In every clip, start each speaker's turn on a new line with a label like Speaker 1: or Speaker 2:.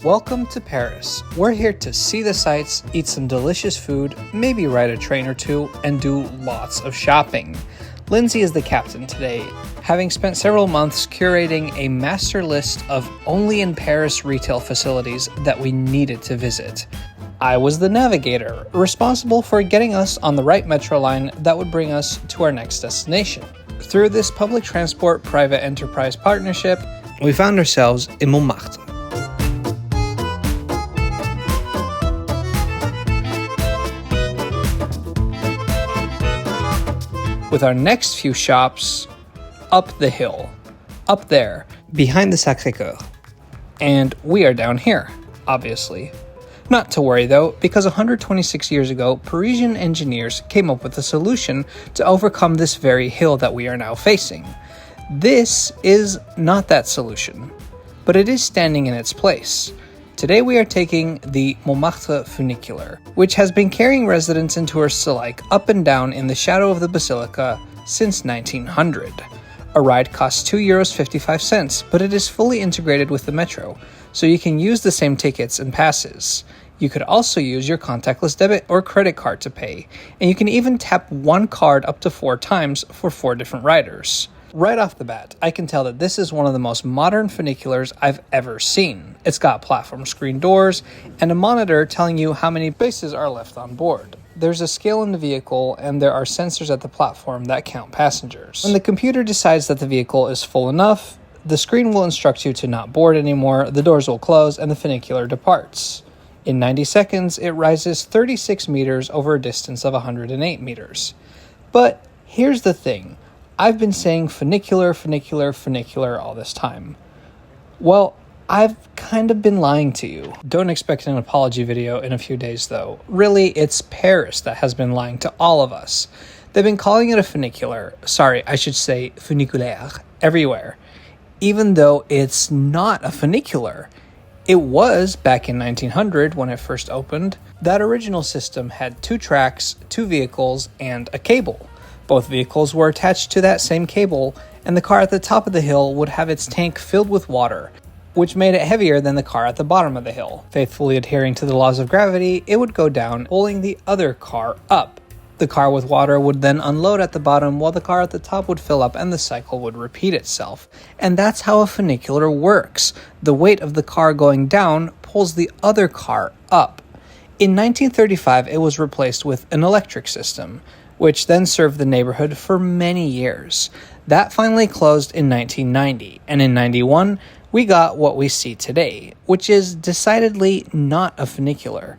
Speaker 1: Welcome to Paris. We're here to see the sights, eat some delicious food, maybe ride a train or two, and do lots of shopping. Lindsay is the captain today, having spent several months curating a master list of only in Paris retail facilities that we needed to visit. I was the navigator, responsible for getting us on the right metro line that would bring us to our next destination. Through this public transport private enterprise partnership, we found ourselves in Montmartre. With our next few shops up the hill, up there, behind the Sacré-Cœur. And we are down here, obviously. Not to worry though, because 126 years ago, Parisian engineers came up with a solution to overcome this very hill that we are now facing. This is not that solution, but it is standing in its place. Today we are taking the Montmartre funicular, which has been carrying residents and tourists alike up and down in the shadow of the basilica since 1900. A ride costs €2.55, but it is fully integrated with the metro, so you can use the same tickets and passes. You could also use your contactless debit or credit card to pay, and you can even tap one card up to 4 times for 4 different riders. Right off the bat, I can tell that this is one of the most modern funiculars I've ever seen. It's got platform screen doors and a monitor telling you how many spaces are left on board. There's a scale in the vehicle and there are sensors at the platform that count passengers. When the computer decides that the vehicle is full enough, the screen will instruct you to not board anymore, the doors will close, and the funicular departs. In 90 seconds, it rises 36 meters over a distance of 108 meters. But here's the thing. I've been saying funicular all this time. Well, I've kind of been lying to you. Don't expect an apology video in a few days though. Really, it's Paris that has been lying to all of us. They've been calling it a funicular, I should say funiculaire, everywhere, even though it's not a funicular. It was back in 1900 when it first opened. That original system had 2 tracks, 2 vehicles, and a cable. Both vehicles were attached to that same cable, and the car at the top of the hill would have its tank filled with water, which made it heavier than the car at the bottom of the hill. Faithfully adhering to the laws of gravity, it would go down, pulling the other car up. The car with water would then unload at the bottom while the car at the top would fill up and the cycle would repeat itself. And that's how a funicular works. The weight of the car going down pulls the other car up. In 1935, it was replaced with an electric system, which then served the neighborhood for many years. That finally closed in 1990, and in 91, we got what we see today, which is decidedly not a funicular.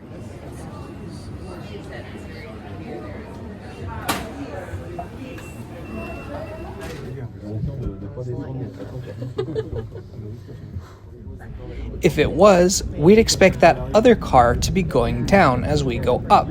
Speaker 1: If it was, we'd expect that other car to be going down as we go up,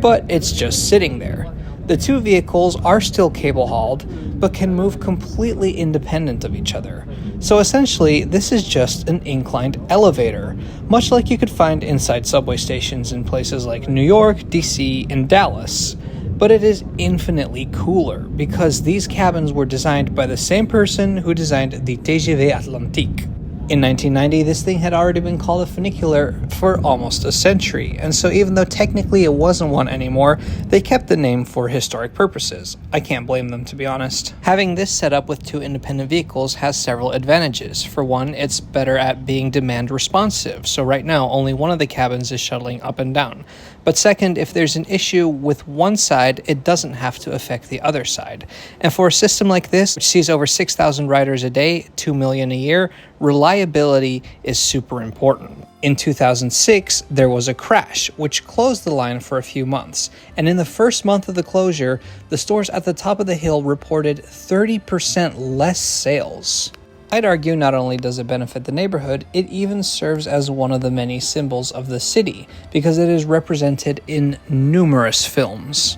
Speaker 1: but it's just sitting there. The 2 vehicles are still cable-hauled, but can move completely independent of each other. So essentially, this is just an inclined elevator, much like you could find inside subway stations in places like New York, DC, and Dallas. But it is infinitely cooler, because these cabins were designed by the same person who designed the TGV Atlantique. In 1990, this thing had already been called a funicular for almost a century, and so even though technically it wasn't one anymore, they kept the name for historic purposes. I can't blame them, to be honest. Having this set up with 2 independent vehicles has several advantages. For one, it's better at being demand responsive, so right now only one of the cabins is shuttling up and down. But second, if there's an issue with one side, it doesn't have to affect the other side. And for a system like this, which sees over 6,000 riders a day, 2 million a year, reliability is super important. In 2006, there was a crash, which closed the line for a few months. And in the first month of the closure, the stores at the top of the hill reported 30% less sales. I'd argue not only does it benefit the neighborhood, it even serves as one of the many symbols of the city, because it is represented in numerous films.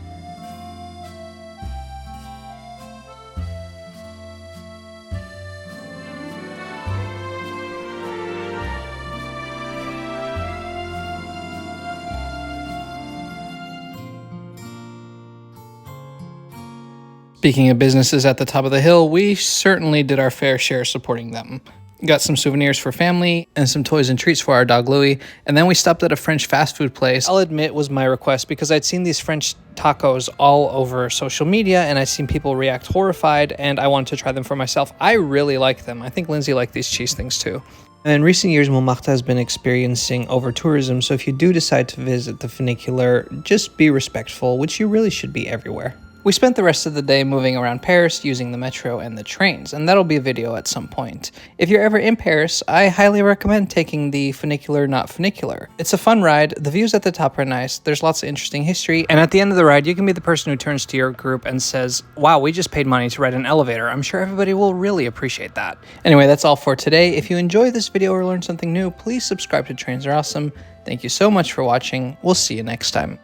Speaker 1: Speaking of businesses at the top of the hill, we certainly did our fair share supporting them. got some souvenirs for family, and some toys and treats for our dog Louie, and then we stopped at a French fast food place. I'll admit was my request because I'd seen these French tacos all over social media and I'd seen people react horrified, and I wanted to try them for myself. I really like them. I think Lindsay liked these cheese things too. And in recent years, Montmartre has been experiencing over-tourism, so if you do decide to visit the funicular, just be respectful, which you really should be everywhere. We spent the rest of the day moving around Paris using the metro and the trains, and that'll be a video at some point. If you're ever in Paris, I highly recommend taking the funicular, not funicular. It's a fun ride, the views at the top are nice, there's lots of interesting history, and at the end of the ride, you can be the person who turns to your group and says, wow, we just paid money to ride an elevator. I'm sure everybody will really appreciate that. Anyway, that's all for today. If you enjoyed this video or learned something new, please subscribe to Trains Are Awesome. Thank you so much for watching. We'll see you next time.